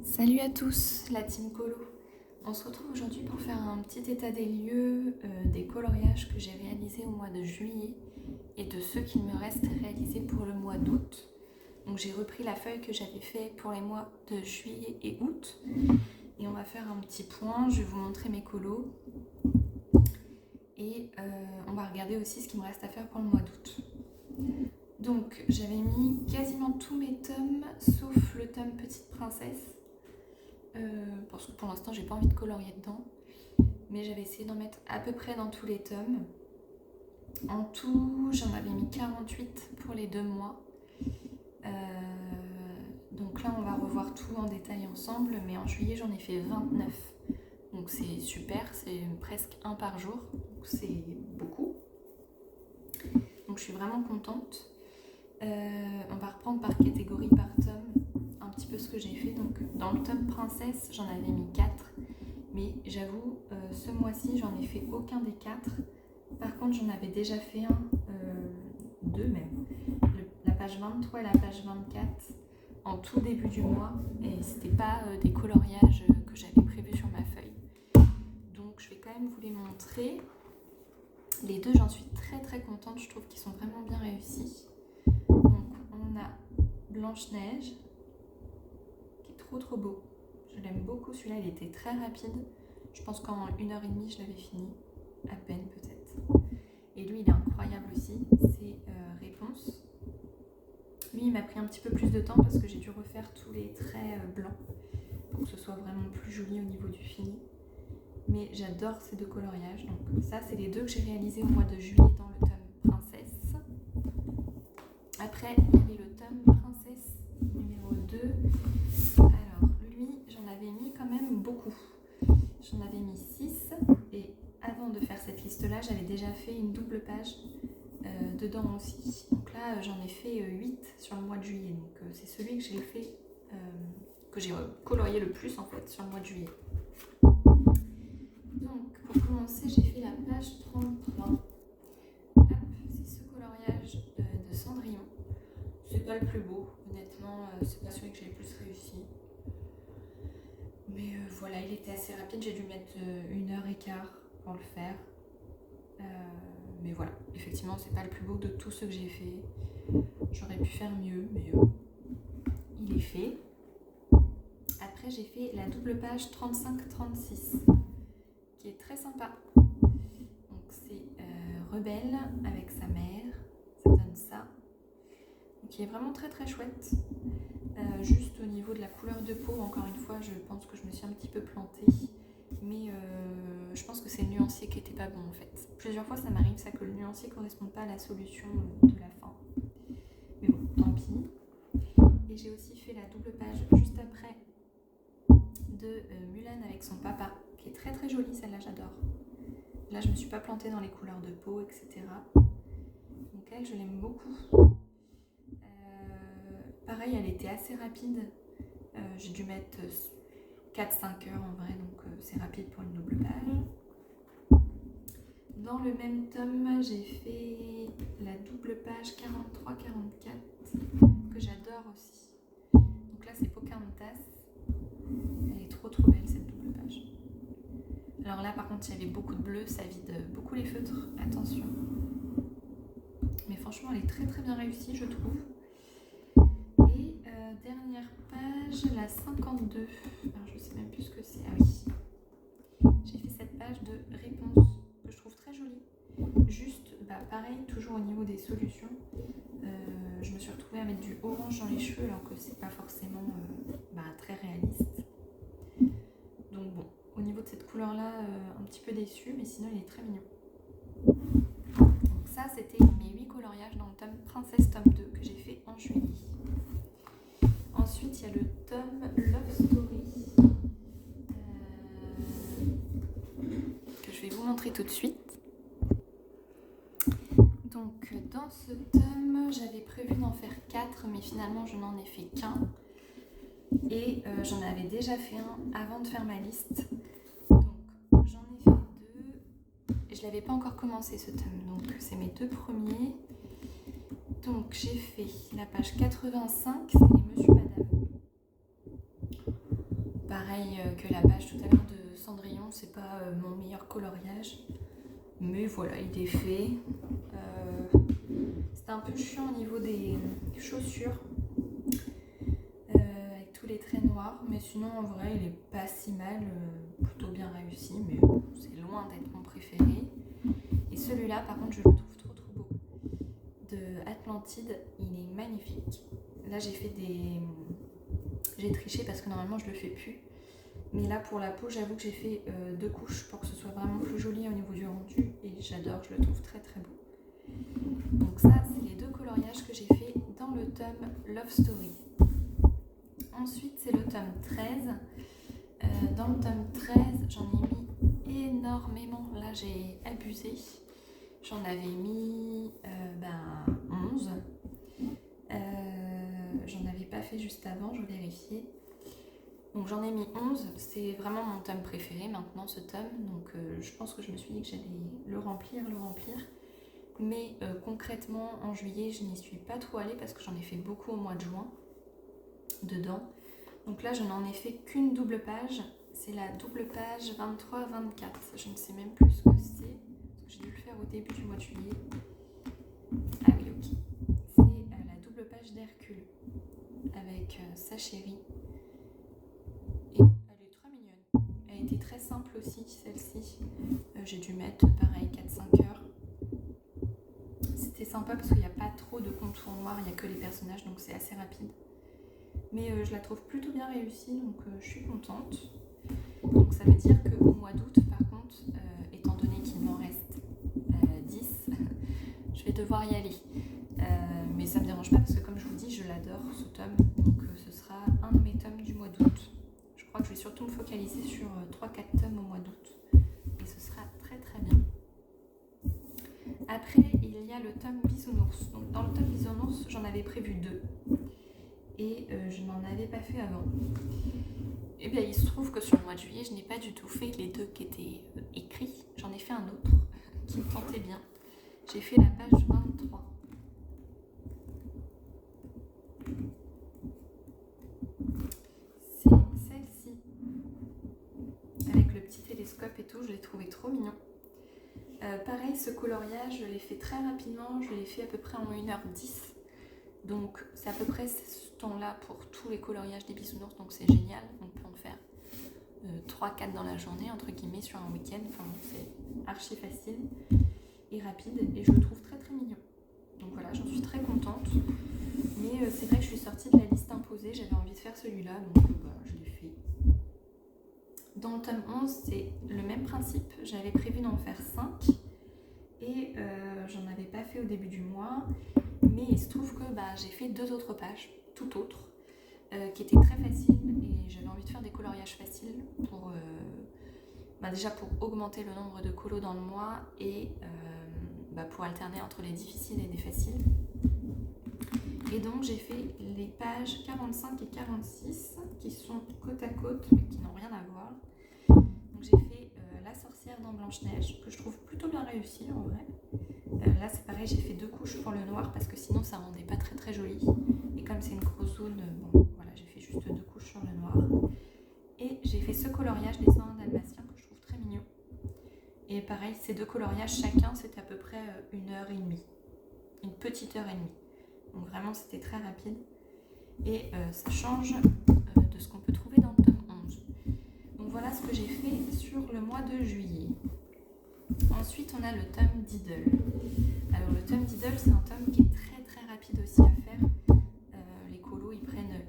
Salut à tous, la team Colo. On se retrouve aujourd'hui pour faire un petit état des lieux des coloriages que j'ai réalisés au mois de juillet et de ceux qu'il me reste réalisés pour le mois d'août. Donc j'ai repris la feuille que j'avais fait pour les mois de juillet et août et on va faire un petit point. Je vais vous montrer mes colos et on va regarder aussi ce qu'il me reste à faire pour le mois d'août. Donc j'avais mis quasiment tous mes tomes sauf le tome Petite Princesse. Parce que pour l'instant j'ai pas envie de colorier dedans, mais j'avais essayé d'en mettre à peu près dans tous les tomes. En tout j'en avais mis 48 pour les 2 mois. Donc là on va revoir tout en détail ensemble, mais en juillet j'en ai fait 29. Donc c'est super, c'est presque un par jour, donc c'est beaucoup. Donc je suis vraiment contente. On va reprendre par catégorie, par tome, un petit peu ce que j'ai fait. Donc dans le tome Princesse, j'en avais mis 4, mais j'avoue, ce mois-ci, j'en ai fait aucun des 4. Par contre, j'en avais déjà fait deux même, la page 23 et la page 24, en tout début du mois, et c'était pas des coloriages que j'avais prévus sur ma feuille. Donc je vais quand même vous les montrer. Les deux, j'en suis très contente, je trouve qu'ils sont vraiment bien réussis. Donc on a Blanche-Neige, qui est trop beau. Je l'aime beaucoup, celui-là il était très rapide. Je pense qu'en 1h30 je l'avais fini, à peine peut-être. Et lui il est incroyable aussi, c'est Réponse. Lui il m'a pris un petit peu plus de temps parce que j'ai dû refaire tous les traits blancs pour que ce soit vraiment plus joli au niveau du fini. Mais j'adore ces deux coloriages. Donc ça c'est les deux que j'ai réalisés au mois de juillet dans le tome Princesse. Après il y avait le tome Princesse numéro 2. Alors lui j'en avais mis quand même beaucoup. J'en avais mis 6 et avant de faire cette liste là j'avais déjà fait une double page dedans aussi. Donc là j'en ai fait 8 sur le mois de juillet. Donc c'est celui que j'ai fait, que j'ai colorié le plus en fait sur le mois de juillet. Donc pour commencer j'ai fait la page 33. Hop, c'est ce coloriage de Cendrillon. C'est pas le plus beau, honnêtement, c'est pas celui que j'ai le plus réussi. Mais voilà, il était assez rapide, j'ai dû mettre 1h15 pour le faire. Mais voilà, effectivement, c'est pas le plus beau de tous ceux que j'ai fait. J'aurais pu faire mieux, mais il est fait. Après, j'ai fait la double page 35-36, qui est très sympa. Donc c'est Rebelle avec sa mère, ça donne ça. Donc il est vraiment très chouette. Juste au niveau de la couleur de peau, encore une fois, je pense que je me suis un petit peu plantée. Mais je pense que c'est le nuancier qui était pas bon en fait. Plusieurs fois ça m'arrive ça que le nuancier ne corresponde pas à la solution de la fin. Mais bon, tant pis. Et j'ai aussi fait la double page juste après de Mulan avec son papa, qui est très jolie, celle-là j'adore. Là je me suis pas plantée dans les couleurs de peau, etc. Donc elle je l'aime beaucoup. Pareil, elle était assez rapide. J'ai dû mettre 4-5 heures en vrai, donc c'est rapide pour une double page. Dans le même tome, j'ai fait la double page 43-44, que j'adore aussi. Donc là, c'est Pocahontas. Elle est trop belle, cette double page. Alors là, par contre, il y avait beaucoup de bleu, ça vide beaucoup les feutres, attention. Mais franchement, elle est très bien réussie, je trouve. Et dernière page, la 52. Alors, je sais même plus ce que c'est. Ah oui. J'ai fait cette page de Réponse que je trouve très jolie. Juste, pareil, toujours au niveau des solutions, je me suis retrouvée à mettre du orange dans les cheveux alors que c'est pas forcément très réaliste. Donc bon, au niveau de cette couleur-là, un petit peu déçue, mais sinon il est très mignon. Donc ça, c'était mes 8 coloriages dans le tome Princesse tome 2 que j'ai fait en juillet. Ensuite, il y a le tome Love Story que je vais vous montrer tout de suite. Donc dans ce tome, j'avais prévu d'en faire 4, mais finalement je n'en ai fait qu'un. Et j'en avais déjà fait un avant de faire ma liste. Donc j'en ai fait 2. Et je ne l'avais pas encore commencé ce tome, donc c'est mes 2 premiers. Donc j'ai fait la page 85, c'est les Monsieur Madame. pareil que la page tout à l'heure de Cendrillon, c'est pas mon meilleur coloriage. Mais voilà, il est fait. C'était un peu chiant au niveau des chaussures. Avec tous les traits noirs. Mais sinon, en vrai, il est pas si mal. Plutôt bien réussi. Mais c'est loin d'être mon préféré. Et celui-là, par contre, je le trouve trop beau. De Atlantide, il est magnifique. Là, j'ai triché parce que normalement, je le fais plus. Mais là, pour la peau, j'avoue que j'ai fait 2 couches pour que ce soit vraiment plus joli au niveau du rendu. Et j'adore, je le trouve très beau. Donc ça, c'est les 2 coloriages que j'ai fait dans le tome Love Story. Ensuite, c'est le tome 13. Dans le tome 13, j'en ai mis énormément. Là, j'ai abusé. J'en avais mis 11. J'en avais pas fait juste avant, je vérifiais. Donc j'en ai mis 11. C'est vraiment mon tome préféré maintenant, ce tome. Donc je pense que je me suis dit que j'allais le remplir. Mais concrètement, en juillet, je n'y suis pas trop allée parce que j'en ai fait beaucoup au mois de juin dedans. Donc là, je n'en ai fait qu'une double page. C'est la double page 23-24. Je ne sais même plus ce que c'est. J'ai dû le faire au début du mois de juillet. Ah oui, ok. C'est la double page d'Hercule avec sa chérie. Et elle est très mignonne. Elle était très simple aussi, celle-ci. J'ai dû mettre pareil 4-5 heures. C'était sympa parce qu'il n'y a pas trop de contours noirs, il n'y a que les personnages, donc c'est assez rapide. Mais je la trouve plutôt bien réussie, donc je suis contente. Donc ça veut dire qu'au mois d'août, par contre, étant donné qu'il m'en reste 10, je vais devoir y aller. Mais ça me dérange pas parce que comme je vous dis, je l'adore ce tome, donc ce sera un de mes tomes du mois d'août. Je crois que je vais surtout me focaliser sur 3-4 tomes au mois d'août. Et ce sera très bien. Après, il y a le tome Bisounours. Donc dans le tome Bisounours, j'en avais prévu 2. Et je n'en avais pas fait avant. Et bien il se trouve que sur le mois de juillet, je n'ai pas du tout fait les 2 qui étaient écrits. J'en ai fait un autre qui me tentait bien. J'ai fait la page 23. C'est celle-ci. Avec le petit télescope et tout, je l'ai trouvé trop mignon. Pareil, ce coloriage, je l'ai fait très rapidement. Je l'ai fait à peu près en 1h10. Donc c'est à peu près ce temps-là pour tous les coloriages des bisounours, donc c'est génial, on peut en faire 3-4 dans la journée, entre guillemets, sur un week-end, enfin c'est archi facile et rapide, et je le trouve très mignon. Donc voilà, j'en suis très contente, mais c'est vrai que je suis sortie de la liste imposée, j'avais envie de faire celui-là, donc je l'ai fait. Dans le tome 11, c'est le même principe, j'avais prévu d'en faire 5, et j'en avais pas fait au début du mois. Mais il se trouve que j'ai fait 2 autres pages, tout autres, qui étaient très faciles et j'avais envie de faire des coloriages faciles pour déjà pour augmenter le nombre de colos dans le mois et pour alterner entre les difficiles et les faciles. Et donc j'ai fait les pages 45 et 46 qui sont côte à côte mais qui n'ont rien à voir. Donc j'ai fait la sorcière dans Blanche-Neige que je trouve plutôt bien réussie en vrai. Là c'est pareil, j'ai fait 2 couches pour le noir parce que sinon ça rendait pas très joli. Et comme c'est une grosse zone, voilà, j'ai fait juste 2 couches sur le noir. Et j'ai fait ce coloriage des 101 dalmatiens que je trouve très mignon. Et pareil, ces 2 coloriages chacun c'était à peu près 1h30. Une petite heure et demie. Donc vraiment c'était très rapide. Et ça change de ce qu'on peut trouver dans le tome 11. Donc voilà ce que j'ai fait sur le mois de juillet. Ensuite, on a le tome Diddle. Alors, le tome Diddle, c'est un tome qui est très rapide aussi à faire. Les colos, ils prennent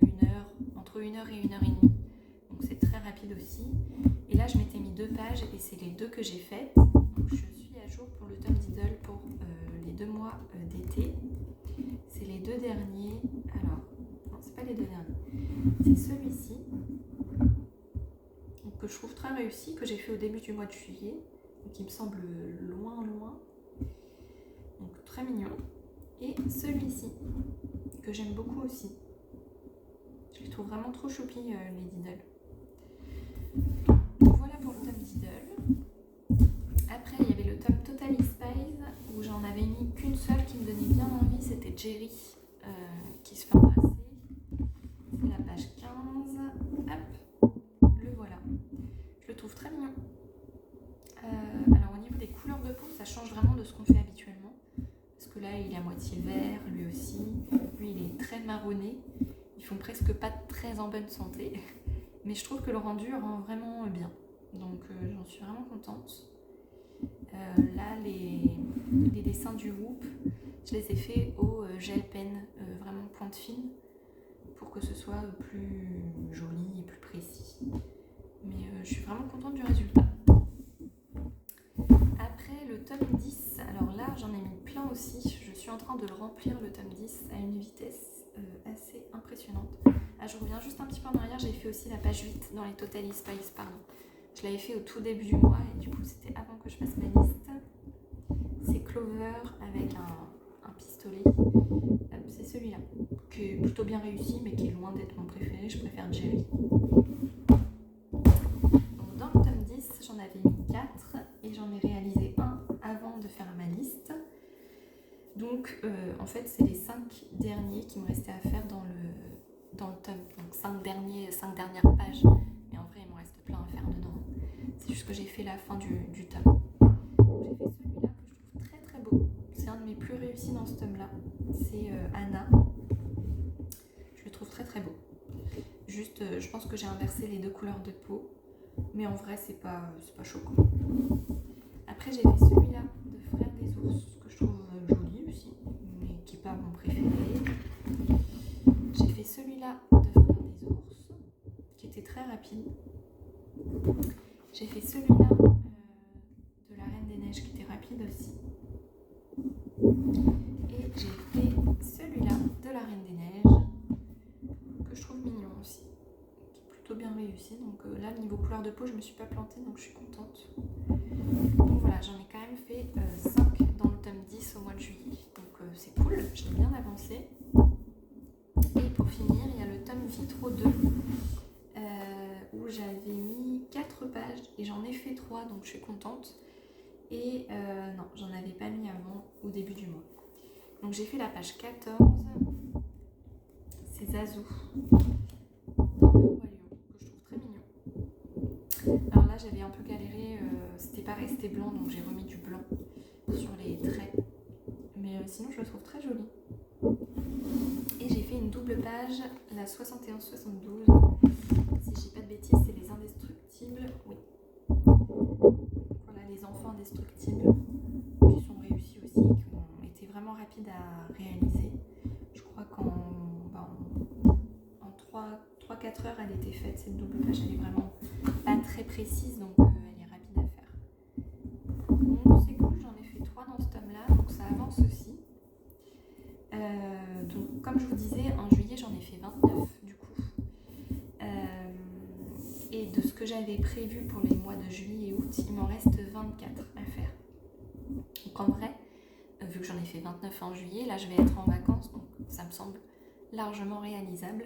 entre 1 heure et 1h30. Donc, c'est très rapide aussi. Et là, je m'étais mis 2 pages et c'est les 2 que j'ai faites. Donc, je suis à jour pour le tome Diddle pour les 2 mois d'été. C'est les 2 derniers. Alors, non, c'est pas les 2 derniers. C'est celui-ci. Donc, que je trouve très réussi, que j'ai fait au début du mois de juillet. Qui me semble loin. Donc très mignon. Et celui-ci, que j'aime beaucoup aussi. Je les trouve vraiment trop choupi, les Diddle. Donc voilà pour le tome Diddle. Après, il y avait le tome Totally Spies, où j'en avais mis qu'une seule qui me donnait bien envie, c'était Jerry, qui se fait embrasser. C'est la page 15. Hop. moitié vert, lui aussi. Lui, il est très marronné. Ils font presque pas très en bonne santé. Mais je trouve que le rendu rend vraiment bien. Donc j'en suis vraiment contente. Là, les dessins du Whoop, je les ai faits au gel pen, vraiment pointe fine, pour que ce soit plus joli et plus précis. Mais je suis vraiment contente du résultat. Après, le tome 10, alors là, j'en ai mis plein aussi. Je suis en train de le remplir, le tome 10, à une vitesse assez impressionnante. Ah, je reviens juste un petit peu en arrière, j'ai fait aussi la page 8 dans les Totally Spies, pardon. Je l'avais fait au tout début du mois et du coup c'était avant que je fasse ma liste. C'est Clover avec un pistolet. C'est celui-là, qui est plutôt bien réussi mais qui est loin d'être mon préféré, je préfère Jerry. Donc dans le tome 10, j'en avais mis 4 et j'en ai réalisé un avant de faire ma liste. Donc en fait c'est les 5 derniers qui me restaient à faire dans le tome. Donc 5 dernières pages. Mais en vrai il me reste plein à faire dedans. C'est juste que j'ai fait la fin du tome. Donc j'ai fait celui-là que je trouve très très beau. C'est un de mes plus réussis dans ce tome-là. C'est Anna. Je le trouve très très beau. Juste, je pense que j'ai inversé les deux couleurs de peau. Mais en vrai, c'est pas choquant. Après, j'ai fait celui-là de Frères des ours, que je trouve joli aussi, mais qui n'est pas mon préféré. J'ai fait celui-là de Frères des ours, qui était très rapide. J'ai fait celui-là de la Reine des Neiges, qui était rapide aussi. Et j'ai fait celui-là de la Reine des Neiges, que je trouve mignon aussi, qui est plutôt bien réussi. Donc là, niveau couleur de peau, je me suis pas plantée, donc je suis contente. Donc voilà, j'en ai quand même fait 5 dans le tome 10 au mois de juillet. Donc c'est cool, je l'ai bien avancé. Et pour finir, il y a le tome Vitro 2, où j'avais mis 4 pages et j'en ai fait 3, donc je suis contente. Et non, j'en avais pas mis avant, au début du mois. Donc j'ai fait la page 14, c'est Zazu, dans le Roi Lion, que je trouve très mignon. Alors là j'avais un peu galéré, c'était pas resté blanc, donc j'ai remis du blanc sur les traits. Mais sinon je le trouve très joli. Et j'ai fait une double page, la 71-72. Si je dis pas de bêtises, c'est les indestructibles. Oui. Voilà, les enfants indestructibles qui sont réussis aussi, qui ont été vraiment rapides à réaliser. Je crois qu'en 3-4 heures, elle était faite, cette double page. Elle est vraiment pas très précise, donc elle est rapide à faire. Donc c'est cool, j'en ai fait 3 dans ce tome-là, donc ça avance aussi. Donc comme je vous disais, en juillet, j'en ai fait 29 du coup. Et de ce que j'avais prévu pour les mois de juillet et août, il m'en reste 24 à faire. Donc en vrai, vu que j'en ai fait 29 en juillet, là je vais être en vacances, donc ça me semble largement réalisable.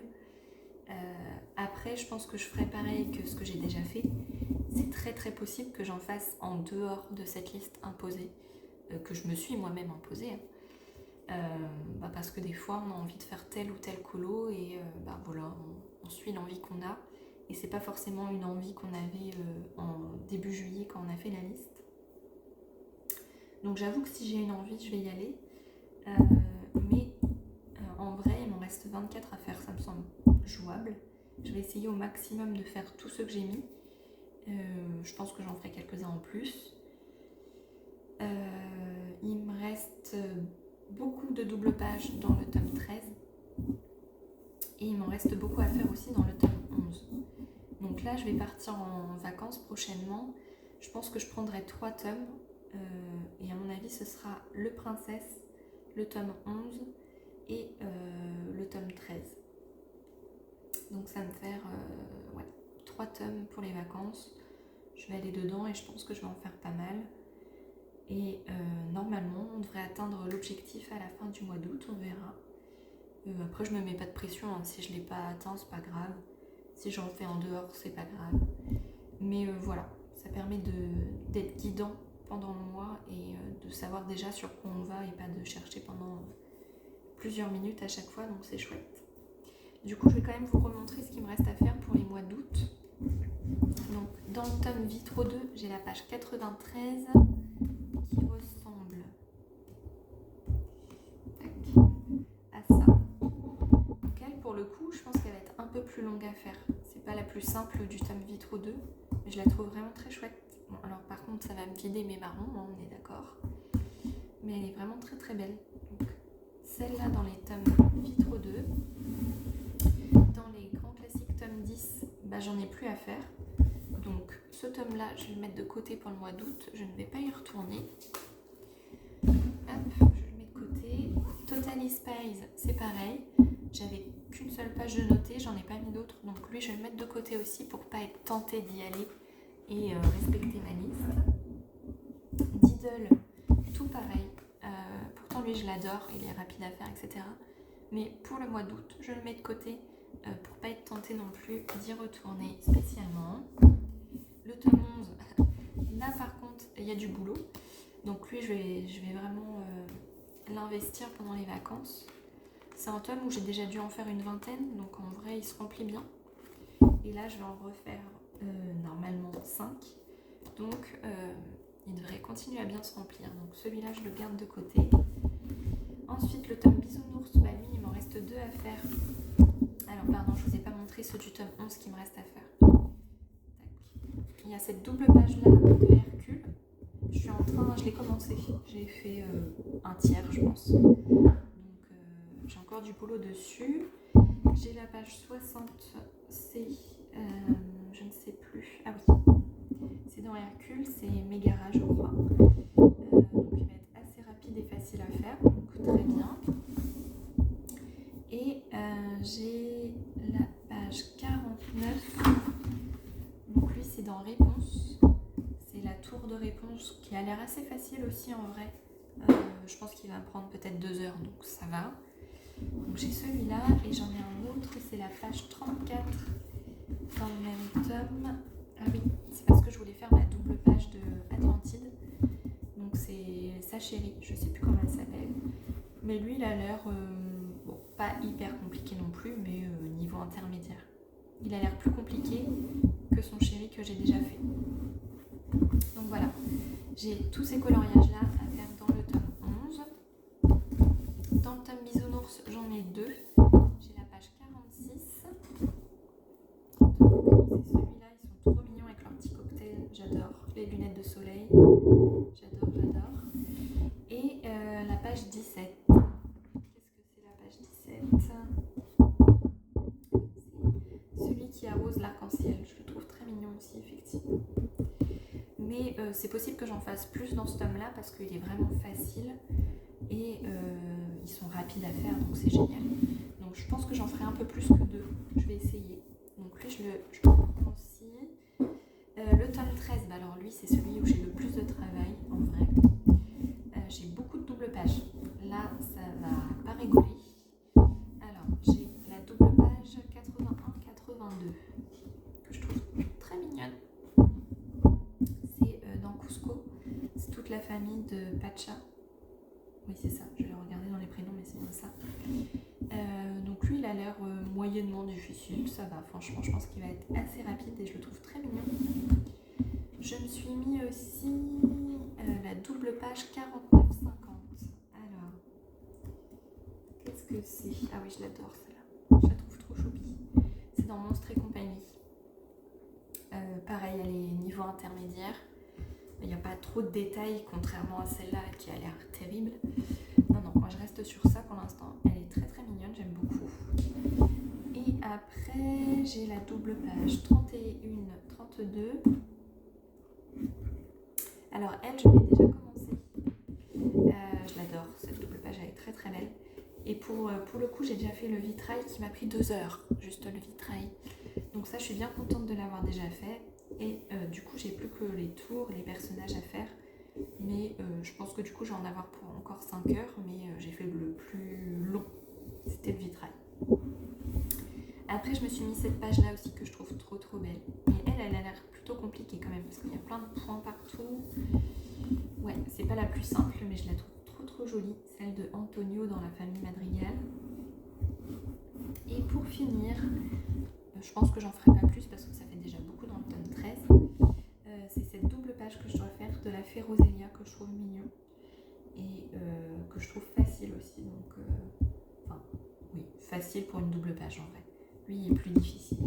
Après, je pense que je ferai pareil que ce que j'ai déjà fait. C'est très très possible que j'en fasse en dehors de cette liste imposée, que je me suis moi-même imposée. Parce que des fois, on a envie de faire tel ou tel colo et voilà, on suit l'envie qu'on a. Et c'est pas forcément une envie qu'on avait en début juillet quand on a fait la liste. Donc j'avoue que si j'ai une envie, je vais y aller. Mais en vrai, il m'en reste 24 à faire, ça me semble jouable. Je vais essayer au maximum de faire tous ceux que j'ai mis. Je pense que j'en ferai quelques-uns en plus. Il me reste beaucoup de doubles pages dans le tome 13. Et il m'en reste beaucoup à faire aussi dans le tome 11. Donc là, je vais partir en vacances prochainement. Je pense que je prendrai 3 tomes. Et à mon avis, ce sera Le Princesse, le tome 11 et le tome 13. Donc ça va me faire 3 tomes pour les vacances. Je vais aller dedans et je pense que je vais en faire pas mal. Et normalement, on devrait atteindre l'objectif à la fin du mois d'août, on verra. Après, je me mets pas de pression, hein. Si je l'ai pas atteint, c'est pas grave. Si j'en fais en dehors, c'est pas grave. Mais voilà, ça permet d'être guidant pendant le mois et de savoir déjà sur quoi on va et pas de chercher pendant plusieurs minutes à chaque fois, donc c'est chouette. Du coup, je vais quand même vous remontrer ce qu'il me reste à faire pour les mois d'août. Donc, dans le tome Vitro 2, j'ai la page 93 qui ressemble... Tac. faire. C'est pas la plus simple du tome Vitro 2, mais je la trouve vraiment très chouette. Bon, alors par contre, ça va me vider mes marrons, hein, on est d'accord. Mais elle est vraiment très très belle. Donc, celle-là dans les tomes Vitro 2. Dans les grands classiques tome 10, j'en ai plus à faire. Donc ce tome-là, je vais le mettre de côté pour le mois d'août. Je ne vais pas y retourner. Hop, je le mets de côté. Totally Spies, c'est pareil. J'avais qu'une seule page de noter, j'en ai pas mis d'autres. Donc lui, je vais le mettre de côté aussi pour pas être tentée d'y aller et respecter ma liste. Diddle, tout pareil. Pourtant lui, je l'adore, il est rapide à faire, etc. Mais pour le mois d'août, je le mets de côté pour pas être tentée non plus d'y retourner spécialement. Le tome 11, là par contre, il y a du boulot. Donc lui, je vais vraiment l'investir pendant les vacances. C'est un tome où j'ai déjà dû en faire une vingtaine, donc en vrai, il se remplit bien. Et là, je vais en refaire normalement 5. Donc, il devrait continuer à bien se remplir. Donc celui-là, je le garde de côté. Ensuite, le tome Bisounours, lui, il m'en reste 2 à faire. Alors, pardon, je ne vous ai pas montré ceux du tome 11 qui me reste à faire. Tac. Il y a cette double page-là de Hercule. Je l'ai commencé. J'ai fait un tiers, je pense. Donc, j'ai encore du boulot dessus. J'ai la page 60, c'est, je ne sais plus. Ah oui, c'est dans Hercule, c'est Mégara, je crois. Donc, il va être assez rapide et facile à faire. Donc, très bien. Et j'ai la page 49. Donc lui, c'est dans Réponse. C'est la tour de réponse qui a l'air assez facile aussi en vrai. Je pense qu'il va me prendre peut-être 2 heures, donc ça va. Donc j'ai celui-là et j'en ai un autre, c'est la page 34 dans le même tome. Ah oui, c'est parce que je voulais faire ma double page de Atlantide. Donc c'est sa chérie, je sais plus comment elle s'appelle. Mais lui, il a l'air, bon, pas hyper compliqué non plus, mais niveau intermédiaire. Il a l'air plus compliqué que son chéri que j'ai déjà fait. Donc voilà, j'ai tous ces coloriages-là à faire dans le tome 11. Dans le tome Bisounours, j'en ai 2. J'ai la page 46. Donc c'est celui-là, ils sont trop mignons avec leur petit cocktail. J'adore. Les lunettes de soleil. J'adore, j'adore. Et la page 17. Qu'est-ce que c'est la page 17 ? C'est celui qui arrose l'arc-en-ciel. Je le trouve très mignon aussi, effectivement. Mais c'est possible que j'en fasse plus dans ce tome-là parce qu'il est vraiment facile et ils sont rapides à faire, donc c'est génial. Donc je pense que j'en ferai un peu plus que 2. Je vais essayer. Donc lui, je le prends aussi. Le tome 13, alors lui, c'est celui où j'ai le plus de travail, en vrai. J'ai beaucoup de doubles pages. Là, ça va pas rigoler. Alors, j'ai la double page 81-82 que je trouve très mignonne. C'est dans Cusco. C'est toute la famille de Pacha. Oui, c'est ça. Je vais regarder dans les prénoms, mais c'est bien ça. Donc lui, il a l'air moyennement difficile. Ça va, franchement, je pense qu'il va être assez rapide et je le trouve très mignon. Je me suis mis aussi la double page 49-50. Alors, qu'est-ce que c'est ? Ah oui, je l'adore celle-là. Je la trouve trop choupi. C'est dans Monstres et compagnie. Pareil, elle est niveau intermédiaire. Il n'y a pas trop de détails, contrairement à celle-là qui a l'air terrible. Non, moi je reste sur ça pour l'instant. Elle est très très mignonne, j'aime beaucoup. Et après, j'ai la double page 31-32. Alors elle, je l'ai déjà commencé. Je l'adore, cette double page, elle est très très belle. Et pour le coup, j'ai déjà fait le vitrail qui m'a pris 2 heures, juste le vitrail. Donc ça, je suis bien contente de l'avoir déjà fait. Et du coup, j'ai plus que les tours, les personnages à faire. Mais je pense que du coup, je vais en avoir pour encore 5 heures. Mais j'ai fait le plus long, c'était le vitrail. Après, je me suis mis cette page-là aussi que je trouve trop trop belle. Mais elle a l'air plutôt compliquée quand même parce qu'il y a plein de points partout. Ouais, c'est pas la plus simple, mais je la trouve trop trop jolie. Celle de Antonio dans la famille Madrigal. Et pour finir, je pense que j'en ferai pas plus parce que ça fait déjà beaucoup dans le tome 13. C'est cette double page que je dois faire de la fée Rosélia que je trouve mignon et que je trouve facile aussi. Donc, oui, facile pour une double page en vrai. Lui, il est plus difficile.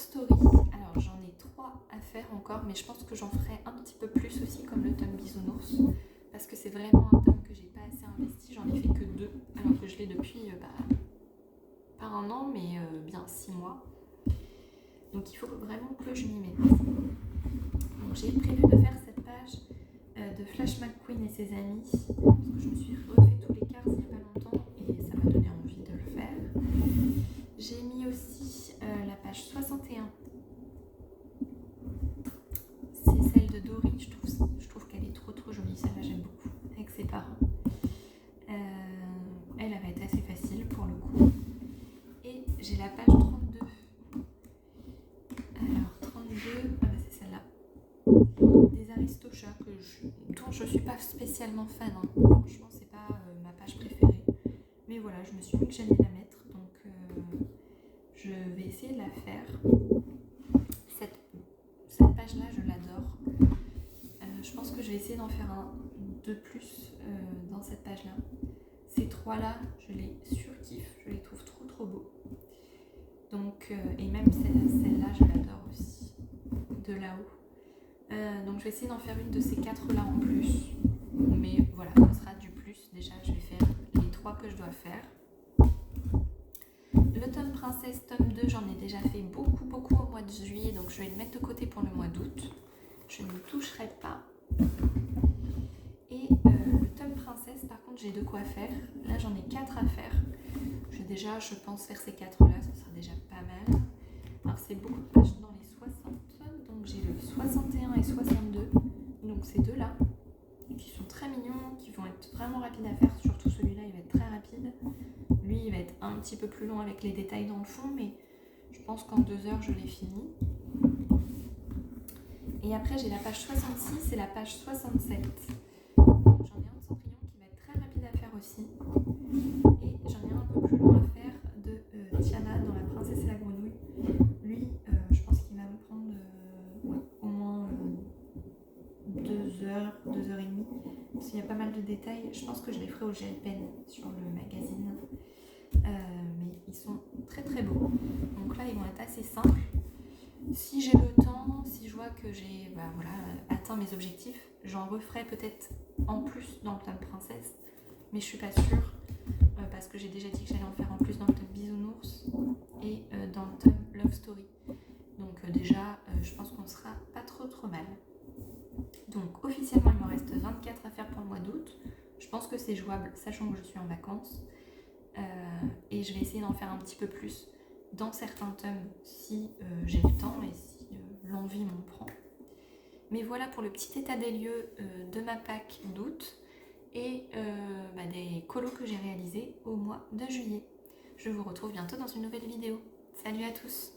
Story, alors j'en ai 3 à faire encore, mais je pense que j'en ferai un petit peu plus aussi comme le tome Bisounours, parce que c'est vraiment un tome que j'ai pas assez investi, j'en ai fait que 2, alors que je l'ai depuis pas un an, mais bien 6 mois. Donc il faut vraiment que je m'y mette. Donc j'ai prévu de faire cette page de Flash McQueen et ses amis, parce que je me suis refait tous les cartes il n'y a pas longtemps et ça m'a donné envie de le faire. J'ai mis aussi la page 61. C'est celle de Dory, je trouve qu'elle est trop jolie, celle-là j'aime beaucoup, avec ses parents. Elle va être assez facile pour le coup. Et j'ai la page 32. Alors 32, c'est celle-là. Des Aristochats dont je ne suis pas spécialement fan. Hein. Franchement, c'est pas ma page préférée. Mais voilà, je me suis dit que j'allais la mettre. Donc je vais essayer de la faire. Cette page-là, je l'adore. Je pense que je vais essayer d'en faire un de plus dans cette page-là. Ces 3-là, je les surkiffe. Je les trouve trop beaux. Donc, et même celle-là, je l'adore aussi. De là-haut. Donc je vais essayer d'en faire une de ces 4-là en plus. Mais voilà, ce sera du plus. Déjà, je vais faire les 3 que je dois faire. Le tome Princesse, tome 2, j'en ai déjà fait beaucoup au mois de juillet. Donc je vais le mettre de côté pour le mois d'août. Je n'y toucherai pas. Et le tome Princesse, par contre, j'ai de quoi faire. Là, j'en ai 4 à faire. Je pense faire ces 4-là, ça sera déjà pas mal. Alors c'est beaucoup de pages dans les 60. Donc j'ai le 61 et 62, donc ces 2-là, qui sont très mignons, qui vont être vraiment rapides à faire, surtout celui-là il va être très rapide. Lui il va être un petit peu plus long avec les détails dans le fond, mais je pense qu'en 2 heures je l'ai fini. Et après j'ai la page 66 et la page 67. J'en ai un de Cendrillon qui va être très rapide à faire aussi. Et j'en ai un peu plus long à faire de Tiana dans La Princesse et la Grenouille. Lui, je pense qu'il va me prendre au moins 2 heures, 2 heures et demie. Parce qu'il y a pas mal de détails. Je pense que je les ferai au gel pen sur le magazine. Mais ils sont très beaux. Donc là, ils vont être assez simples. Si j'ai le temps, si je vois que j'ai atteint mes objectifs, j'en referai peut-être en plus dans le tome Princesse. Mais je suis pas sûre. Parce que j'ai déjà dit que j'allais en faire en plus dans le tome Bisounours et dans le tome Love Story. Donc déjà, je pense qu'on sera pas trop mal. Donc officiellement, il me reste 24 à faire pour le mois d'août. Je pense que c'est jouable, sachant que je suis en vacances. Et je vais essayer d'en faire un petit peu plus dans certains tomes si j'ai le temps et si l'envie m'en prend. Mais voilà pour le petit état des lieux de ma Pâques d'août et des colos que j'ai réalisés au mois de juillet. Je vous retrouve bientôt dans une nouvelle vidéo. Salut à tous!